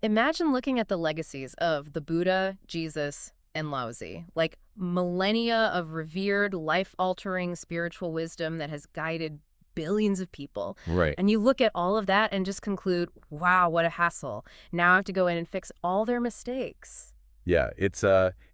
Imagine looking at the legacies of the Buddha, Jesus, and Laozi, like millennia of revered, life-altering spiritual wisdom that has guided billions of people. Right. And you look at all of that and just conclude, wow, what a hassle. Now I have to go in and fix all their mistakes. Yeah, it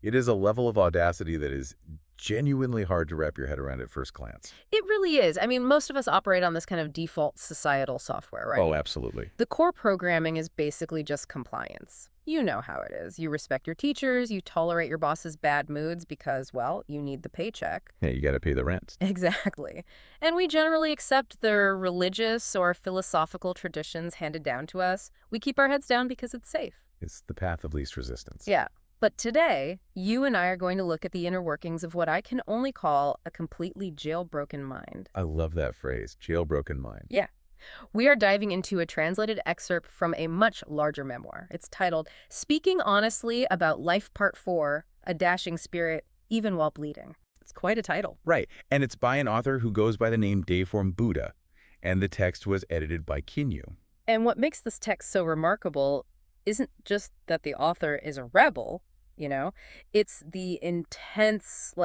is a level of audacity that is genuinely hard to wrap your head around at first glance. It really is. I mean, most of us operate on this kind of default societal software, right? Oh, absolutely. The core programming is basically just compliance. You know how it is. You respect your teachers, you tolerate your boss's bad moods because, well, you need the paycheck. Yeah, you got to pay the rent. Exactly. And we generally accept their religious or philosophical traditions handed down to us. We keep our heads down because it's safe. It's the path of least resistance. Yeah. But today, you and I are going to look at the inner workings of what I can only call a completely jailbroken mind. I love that phrase, jailbroken mind. Yeah. We are diving into a translated excerpt from a much larger memoir. It's titled, Speaking Honestly About Life Part 4, A Dashing Spirit, Even While Bleeding. It's quite a title. Right, and it's by an author who goes by the name Deiform Buddha, and the text was edited by Kinyu. And what makes this text so remarkable isn't just that the author is a rebel, it's the intense,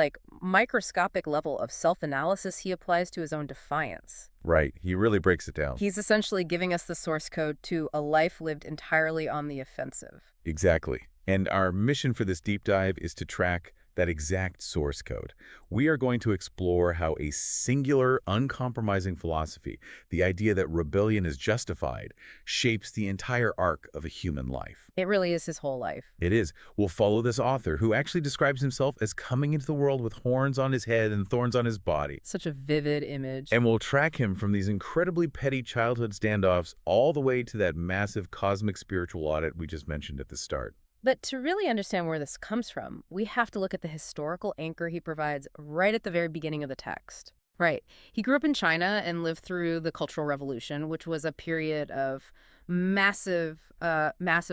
microscopic level of self-analysis he applies to his own defiance. Right, he really breaks it down. He's essentially giving us the source code to a life lived entirely on the offensive. Exactly. And our mission for this deep dive is to track that exact source code. We are going to explore how a singular, uncompromising philosophy, the idea that rebellion is justified, shapes the entire arc of a human life. It really is his whole life. It is. We'll follow this author who actually describes himself as coming into the world with horns on his head and thorns on his body. Such a vivid image. And we'll track him from these incredibly petty childhood standoffs all the way to that massive cosmic spiritual audit we just mentioned at the start. But to really understand where this comes from, we have to look at the historical anchor he provides right at the very beginning of the text. Right. He grew up in China and lived through the Cultural Revolution, which was a period of massive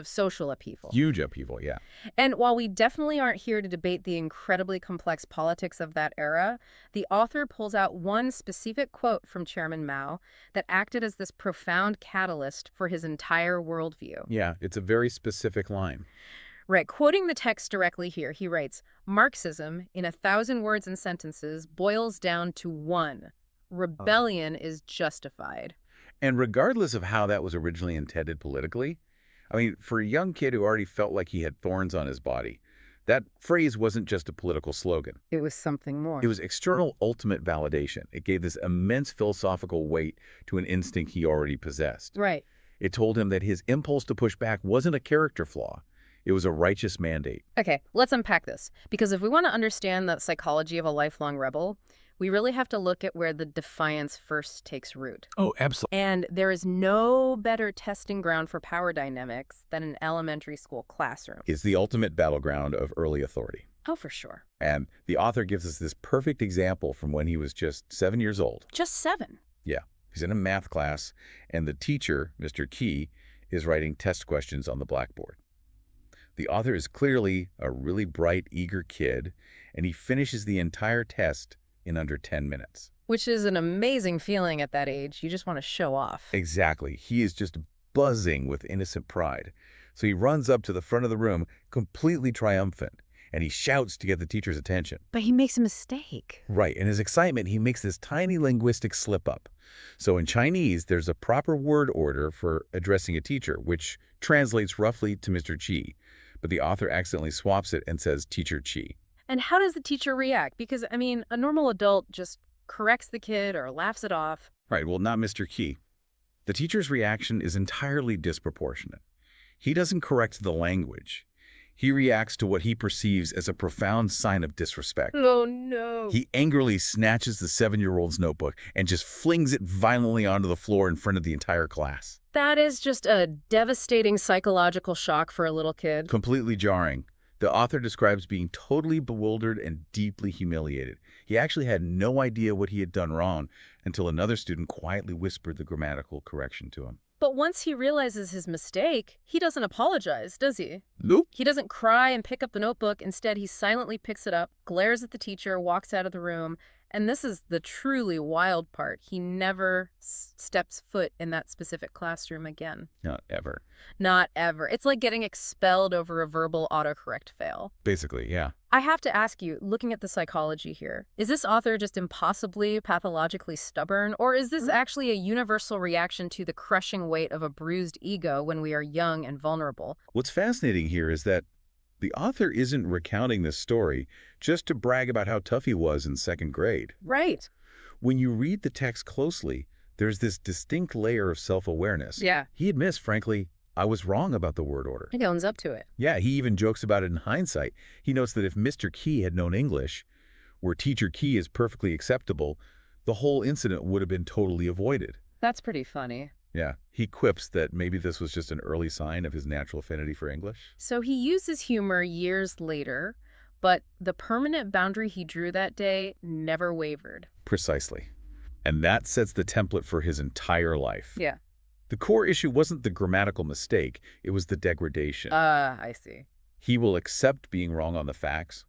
social upheaval. Huge upheaval, yeah. And while we definitely aren't here to debate the incredibly complex politics of that era, the author pulls out one specific quote from Chairman Mao that acted as this profound catalyst for his entire worldview. Yeah, it's a very specific line. Right. Quoting the text directly here, he writes, Marxism, in 1,000 words and sentences, boils down to one. Rebellion is justified. And regardless of how that was originally intended politically, I mean, for a young kid who already felt like he had thorns on his body, that phrase wasn't just a political slogan. It was something more. It was external ultimate validation. It gave this immense philosophical weight to an instinct he already possessed. Right. It told him that his impulse to push back wasn't a character flaw. It was a righteous mandate. Okay, let's unpack this. Because if we want to understand the psychology of a lifelong rebel, we really have to look at where the defiance first takes root. Oh, absolutely. And there is no better testing ground for power dynamics than an elementary school classroom. It's the ultimate battleground of early authority. Oh, for sure. And the author gives us this perfect example from when he was just 7 years old. Just 7? Yeah. He's in a math class, and the teacher, Mr. Key, is writing test questions on the blackboard. The author is clearly a really bright, eager kid, and he finishes the entire test in under 10 minutes. Which is an amazing feeling at that age. You just want to show off. Exactly. He is just buzzing with innocent pride. So he runs up to the front of the room, completely triumphant, and he shouts to get the teacher's attention. But he makes a mistake. Right. In his excitement, he makes this tiny linguistic slip-up. So in Chinese, there's a proper word order for addressing a teacher, which translates roughly to Mr. Chi. But the author accidentally swaps it and says Teacher Chi. And how does the teacher react? Because, I mean, a normal adult just corrects the kid or laughs it off. Right, well, not Mr. Key. The teacher's reaction is entirely disproportionate. He doesn't correct the language. He reacts to what he perceives as a profound sign of disrespect. Oh, no. He angrily snatches the 7-year-old's notebook and just flings it violently onto the floor in front of the entire class. That is just a devastating psychological shock for a little kid. Completely jarring. The author describes being totally bewildered and deeply humiliated. He actually had no idea what he had done wrong until another student quietly whispered the grammatical correction to him. But once he realizes his mistake, he doesn't apologize, does he? Nope. He doesn't cry and pick up the notebook. Instead, he silently picks it up, glares at the teacher, walks out of the room, And this is the truly wild part. He never steps foot in that specific classroom again. Not ever. Not ever. It's like getting expelled over a verbal autocorrect fail. Basically, yeah. I have to ask you, looking at the psychology here, is this author just impossibly, pathologically stubborn, or is this actually a universal reaction to the crushing weight of a bruised ego when we are young and vulnerable? What's fascinating here is that the author isn't recounting this story just to brag about how tough he was in second grade. Right. When you read the text closely, there's this distinct layer of self-awareness. Yeah. He admits, frankly, I was wrong about the word order. He owns up to it. Yeah, he even jokes about it in hindsight. He notes that if Mr. Key had known English, where Teacher Key is perfectly acceptable, the whole incident would have been totally avoided. That's pretty funny. Yeah, he quips that maybe this was just an early sign of his natural affinity for English. So he uses humor years later, but the permanent boundary he drew that day never wavered. Precisely. And that sets the template for his entire life. Yeah. The core issue wasn't the grammatical mistake, it was the degradation. I see. He will accept being wrong on the facts,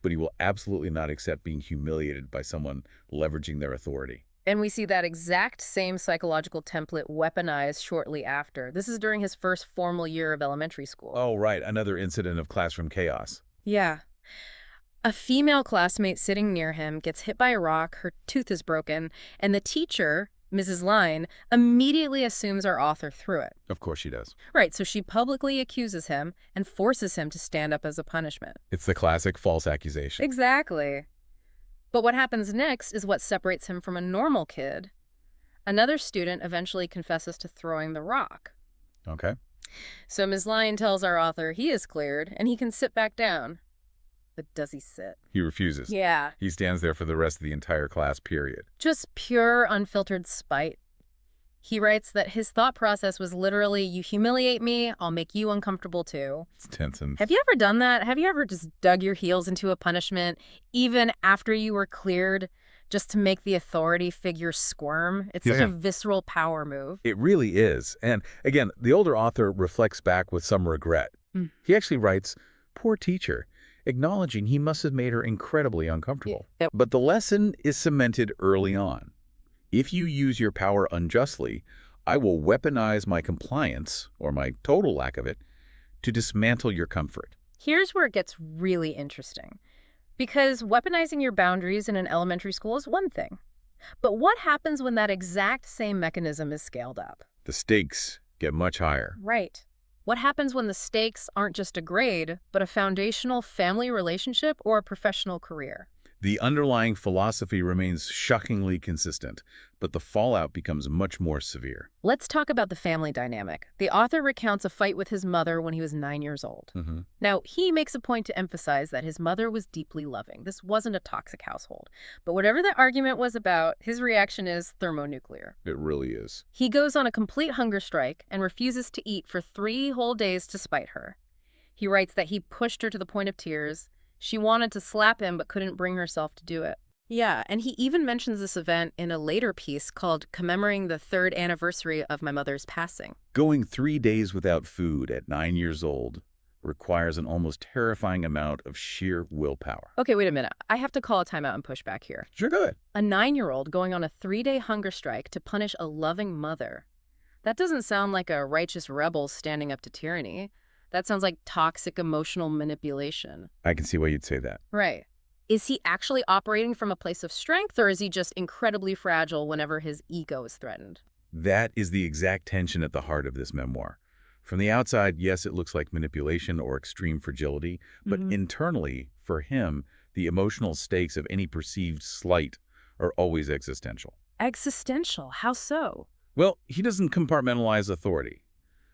but he will absolutely not accept being humiliated by someone leveraging their authority. And we see that exact same psychological template weaponized shortly after. This is during his first formal year of elementary school. Oh, right, another incident of classroom chaos. Yeah. A female classmate sitting near him gets hit by a rock, her tooth is broken, and the teacher, Mrs. Line, immediately assumes our author threw it. Of course she does. Right, so she publicly accuses him and forces him to stand up as a punishment. It's the classic false accusation. Exactly. But what happens next is what separates him from a normal kid. Another student eventually confesses to throwing the rock. Okay. So Ms. Lyon tells our author he is cleared and he can sit back down. But does he sit? He refuses. Yeah. He stands there for the rest of the entire class period. Just pure, unfiltered spite. He writes that his thought process was literally, you humiliate me, I'll make you uncomfortable too. It's tense and... Have you ever done that? Have you ever just dug your heels into a punishment, even after you were cleared, just to make the authority figure squirm? It's such a visceral power move. It really is. And again, the older author reflects back with some regret. He actually writes, poor teacher, acknowledging he must have made her incredibly uncomfortable. Yeah. But the lesson is cemented early on. If you use your power unjustly, I will weaponize my compliance, or my total lack of it, to dismantle your comfort. Here's where it gets really interesting. Because weaponizing your boundaries in an elementary school is one thing. But what happens when that exact same mechanism is scaled up? The stakes get much higher. Right. What happens when the stakes aren't just a grade, but a foundational family relationship or a professional career? The underlying philosophy remains shockingly consistent, but the fallout becomes much more severe. Let's talk about the family dynamic. The author recounts a fight with his mother when he was 9 years old. Now, he makes a point to emphasize that his mother was deeply loving. This wasn't a toxic household. But whatever the argument was about, his reaction is thermonuclear. It really is. He goes on a complete hunger strike and refuses to eat for 3 whole days to spite her. He writes that he pushed her to the point of tears. She wanted to slap him but couldn't bring herself to do it. Yeah, and he even mentions this event in a later piece called Commemorating the 3rd Anniversary of My Mother's Passing. Going 3 days without food at 9 years old requires an almost terrifying amount of sheer willpower. Okay, wait a minute. I have to call a timeout and push back here. Sure, go ahead. A 9-year-old going on a 3-day hunger strike to punish a loving mother. That doesn't sound like a righteous rebel standing up to tyranny. That sounds like toxic emotional manipulation. I can see why you'd say that. Right. Is he actually operating from a place of strength, or is he just incredibly fragile whenever his ego is threatened? That is the exact tension at the heart of this memoir. From the outside, yes, it looks like manipulation or extreme fragility, but internally, for him, the emotional stakes of any perceived slight are always existential. Existential? How so? Well, he doesn't compartmentalize authority.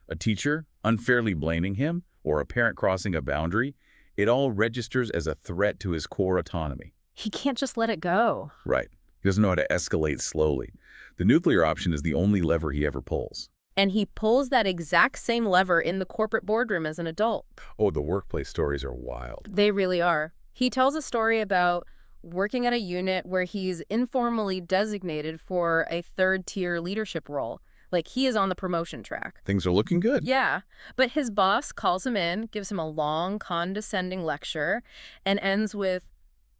A teacher unfairly blaming him, or a parent crossing a boundary, it all registers as a threat to his core autonomy. He can't just let it go. Right. He doesn't know how to escalate slowly. The nuclear option is the only lever he ever pulls. And he pulls that exact same lever in the corporate boardroom as an adult. Oh, the workplace stories are wild. They really are. He tells a story about working at a unit where he's informally designated for a 3rd-tier leadership role. Like, he is on the promotion track. Things are looking good. Yeah, but his boss calls him in, gives him a long, condescending lecture, and ends with,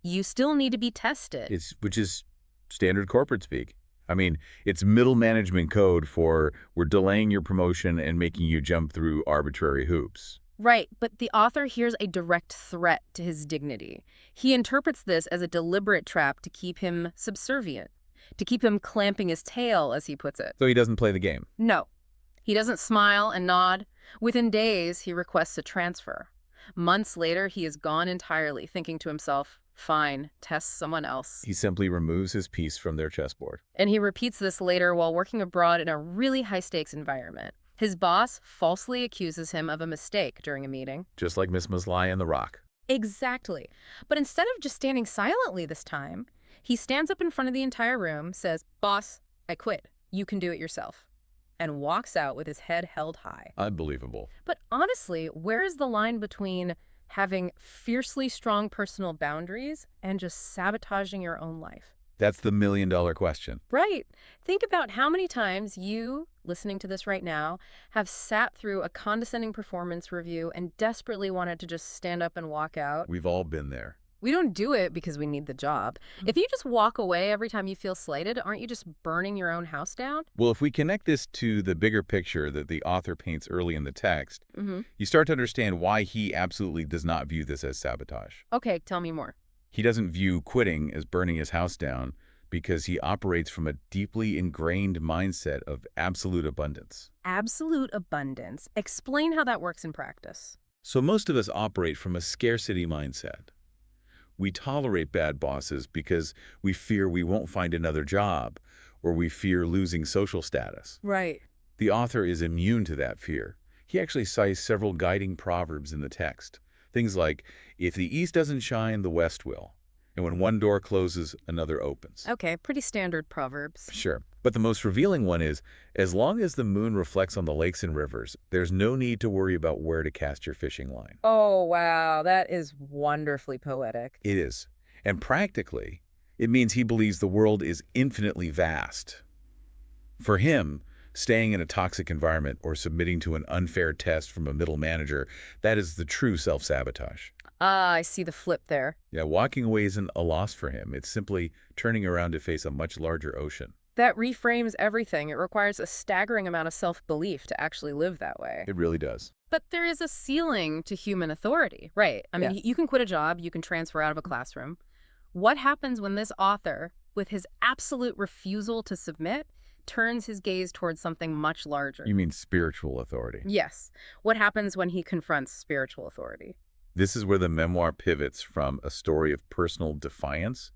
You still need to be tested. Which is standard corporate speak. I mean, it's middle management code for we're delaying your promotion and making you jump through arbitrary hoops. Right, but the author hears a direct threat to his dignity. He interprets this as a deliberate trap to keep him subservient, to keep him clamping his tail, as he puts it. So he doesn't play the game. No, he doesn't smile and nod. Within days, he requests a transfer. Months later, he is gone entirely, thinking to himself, fine, test someone else. He simply removes his piece from their chessboard. And he repeats this later while working abroad in a really high-stakes environment. His boss falsely accuses him of a mistake during a meeting. Just like Miss Maslai and The Rock. Exactly. But instead of just standing silently this time, he stands up in front of the entire room, says, "Boss, I quit. You can do it yourself," and walks out with his head held high. Unbelievable. But honestly, where is the line between having fiercely strong personal boundaries and just sabotaging your own life? That's the million-dollar question. Right. Think about how many times you, listening to this right now, have sat through a condescending performance review and desperately wanted to just stand up and walk out. We've all been there. We don't do it because we need the job. If you just walk away every time you feel slighted, aren't you just burning your own house down? Well, if we connect this to the bigger picture that the author paints early in the text, Mm-hmm. you start to understand why he absolutely does not view this as sabotage. Okay, tell me more. He doesn't view quitting as burning his house down because he operates from a deeply ingrained mindset of absolute abundance. Absolute abundance. Explain how that works in practice. So most of us operate from a scarcity mindset. We tolerate bad bosses because we fear we won't find another job, or we fear losing social status. Right. The author is immune to that fear. He actually cites several guiding proverbs in the text. Things like, if the east doesn't shine, the west will. And when one door closes, another opens. Okay, pretty standard proverbs. Sure. But the most revealing one is, as long as the moon reflects on the lakes and rivers, there's no need to worry about where to cast your fishing line. Oh, wow. That is wonderfully poetic. It is. And practically, it means he believes the world is infinitely vast. For him, staying in a toxic environment or submitting to an unfair test from a middle manager, that is the true self-sabotage. Ah, I see the flip there. Yeah, walking away isn't a loss for him. It's simply turning around to face a much larger ocean. That reframes everything. It requires a staggering amount of self-belief to actually live that way. It really does. But there is a ceiling to human authority, right? I mean, you can quit a job, you can transfer out of a classroom. What happens when this author, with his absolute refusal to submit, turns his gaze towards something much larger? You mean spiritual authority? Yes. What happens when he confronts spiritual authority? This is where the memoir pivots from a story of personal defiance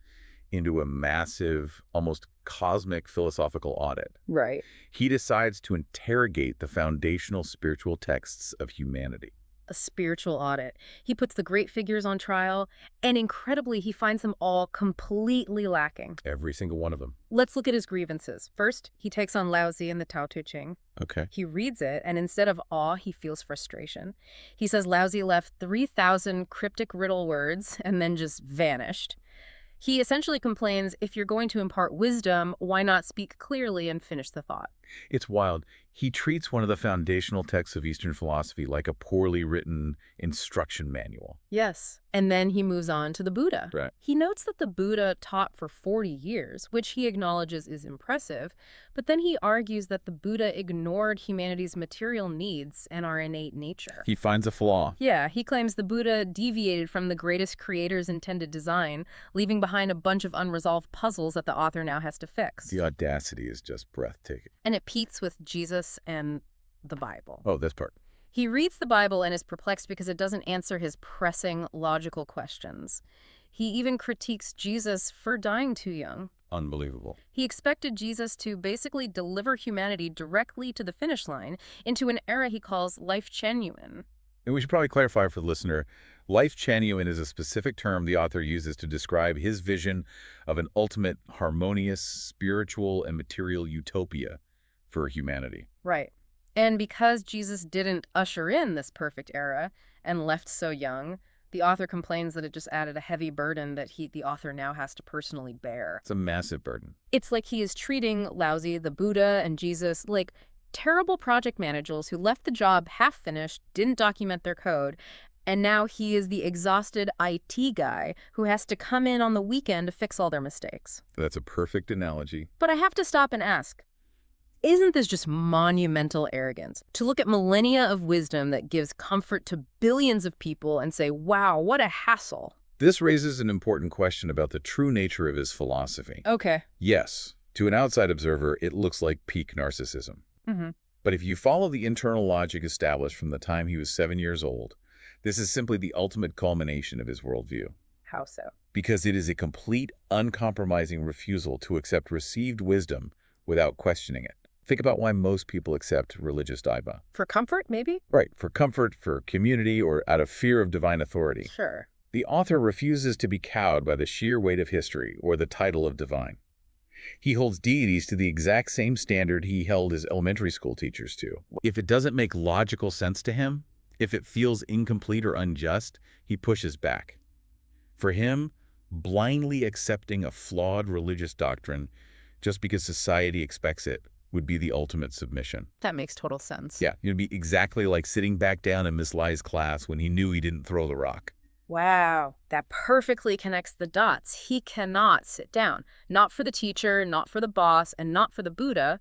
into a massive, almost cosmic philosophical audit. Right. He decides to interrogate the foundational spiritual texts of humanity. A spiritual audit. He puts the great figures on trial, and incredibly, he finds them all completely lacking. Every single one of them. Let's look at his grievances. First, he takes on Laozi and the Tao Te Ching. Okay. He reads it, and instead of awe, he feels frustration. He says Laozi left 3,000 cryptic riddle words and then just vanished. He essentially complains, if you're going to impart wisdom, why not speak clearly and finish the thought? It's wild. He treats one of the foundational texts of Eastern philosophy like a poorly written instruction manual. Yes. And then he moves on to the Buddha. Right. He notes that the Buddha taught for 40 years, which he acknowledges is impressive, but then he argues that the Buddha ignored humanity's material needs and our innate nature. He finds a flaw. Yeah, he claims the Buddha deviated from the greatest creator's intended design, leaving behind a bunch of unresolved puzzles that the author now has to fix. The audacity is just breathtaking. And it peaks with Jesus and the Bible. Oh, this part. He reads the Bible and is perplexed because it doesn't answer his pressing, logical questions. He even critiques Jesus for dying too young. Unbelievable. He expected Jesus to basically deliver humanity directly to the finish line into an era he calls Lifechanyuan. And we should probably clarify for the listener, Lifechanyuan is a specific term the author uses to describe his vision of an ultimate harmonious spiritual and material utopia for humanity. Right. And because Jesus didn't usher in this perfect era and left so young, the author complains that it just added a heavy burden that the author now has to personally bear. It's a massive burden. It's like he is treating Laozi, the Buddha, and Jesus like terrible project managers who left the job half-finished, didn't document their code, And now he is the exhausted IT guy who has to come in on the weekend to fix all their mistakes. That's a perfect analogy. But I have to stop and ask, isn't this just monumental arrogance? To look at millennia of wisdom that gives comfort to billions of people and say, wow, what a hassle. This raises an important question about the true nature of his philosophy. Okay. Yes, to an outside observer, it looks like peak narcissism. Mm-hmm. But if you follow the internal logic established from the time he was 7 years old, this is simply the ultimate culmination of his worldview. How so? Because it is a complete, uncompromising refusal to accept received wisdom without questioning it. Think about why most people accept religious dogma. For comfort, maybe? Right, for comfort, for community, or out of fear of divine authority. Sure. The author refuses to be cowed by the sheer weight of history or the title of divine. He holds deities to the exact same standard he held his elementary school teachers to. If it doesn't make logical sense to him, if it feels incomplete or unjust, he pushes back. For him, blindly accepting a flawed religious doctrine just because society expects it would be the ultimate submission. That makes total sense. Yeah, it'd be exactly like sitting back down in Miss Lai's class when he knew he didn't throw the rock. Wow, that perfectly connects the dots. He cannot sit down. Not for the teacher, not for the boss, and not for the Buddha.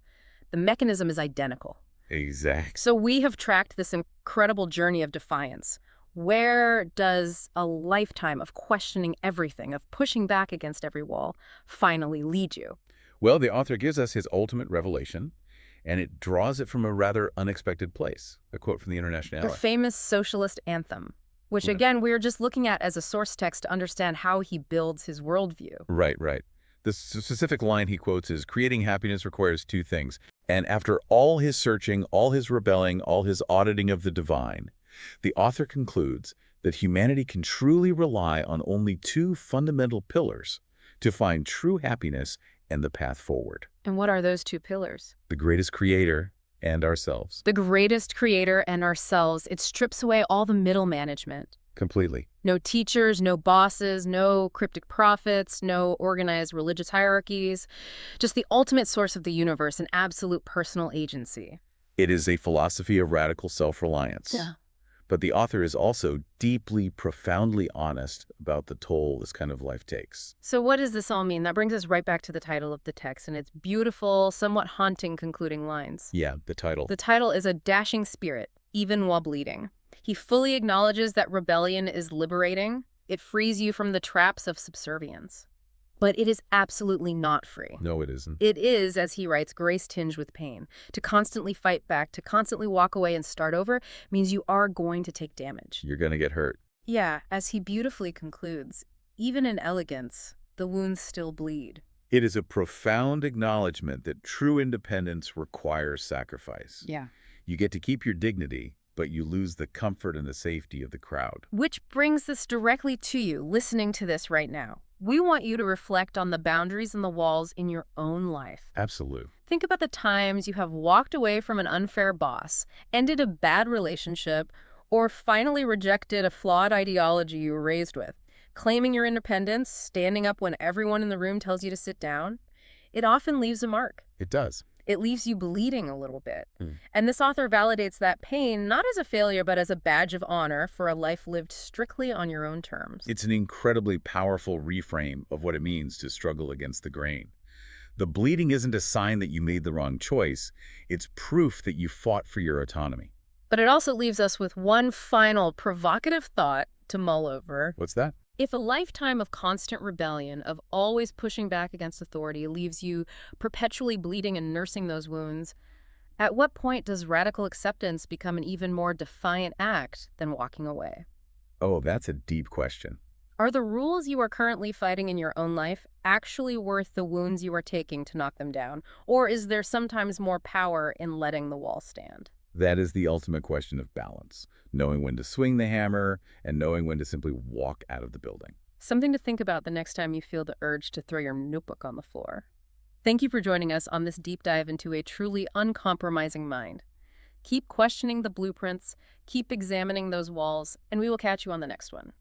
The mechanism is identical. Exactly. So we have tracked this incredible journey of defiance. Where does a lifetime of questioning everything, of pushing back against every wall, finally lead you? Well, the author gives us his ultimate revelation, and it draws it from a rather unexpected place. A quote from the The Internationale. famous socialist anthem, which again, we're just looking at as a source text to understand how he builds his worldview. Right, right. The specific line he quotes is, "Creating happiness requires two things." And after all his searching, all his rebelling, all his auditing of the divine, the author concludes that humanity can truly rely on only two fundamental pillars to find true happiness and the path forward. And what are those two pillars? The greatest creator and ourselves. The greatest creator and ourselves. It strips away all the middle management. Completely. No teachers, no bosses, no cryptic prophets, no organized religious hierarchies. Just the ultimate source of the universe, an absolute personal agency. It is a philosophy of radical self-reliance. Yeah. But the author is also deeply, profoundly honest about the toll this kind of life takes. So what does this all mean? That brings us right back to the title of the text and its beautiful, somewhat haunting concluding lines. Yeah, the title. The title is a dashing spirit, even while bleeding. He fully acknowledges that rebellion is liberating. It frees you from the traps of subservience. But it is absolutely not free. No, it isn't. It is, as he writes, grace-tinged with pain. To constantly fight back, to constantly walk away and start over, means you are going to take damage. You're going to get hurt. Yeah, as he beautifully concludes, even in elegance, the wounds still bleed. It is a profound acknowledgement that true independence requires sacrifice. Yeah. You get to keep your dignity, but you lose the comfort and the safety of the crowd. Which brings this directly to you, listening to this right now. We want you to reflect on the boundaries and the walls in your own life. Absolute. Think about the times you have walked away from an unfair boss, ended a bad relationship, or finally rejected a flawed ideology you were raised with. Claiming your independence, standing up when everyone in the room tells you to sit down, it often leaves a mark. It does. It leaves you bleeding a little bit. And this author validates that pain not as a failure, but as a badge of honor for a life lived strictly on your own terms. It's an incredibly powerful reframe of what it means to struggle against the grain. The bleeding isn't a sign that you made the wrong choice. It's proof that you fought for your autonomy. But it also leaves us with one final provocative thought to mull over. What's that? If a lifetime of constant rebellion, of always pushing back against authority, leaves you perpetually bleeding and nursing those wounds, at what point does radical acceptance become an even more defiant act than walking away? Oh, that's a deep question. Are the rules you are currently fighting in your own life actually worth the wounds you are taking to knock them down? Or is there sometimes more power in letting the wall stand? That is the ultimate question of balance, knowing when to swing the hammer and knowing when to simply walk out of the building. Something to think about the next time you feel the urge to throw your notebook on the floor. Thank you for joining us on this deep dive into a truly uncompromising mind. Keep questioning the blueprints, keep examining those walls, and we will catch you on the next one.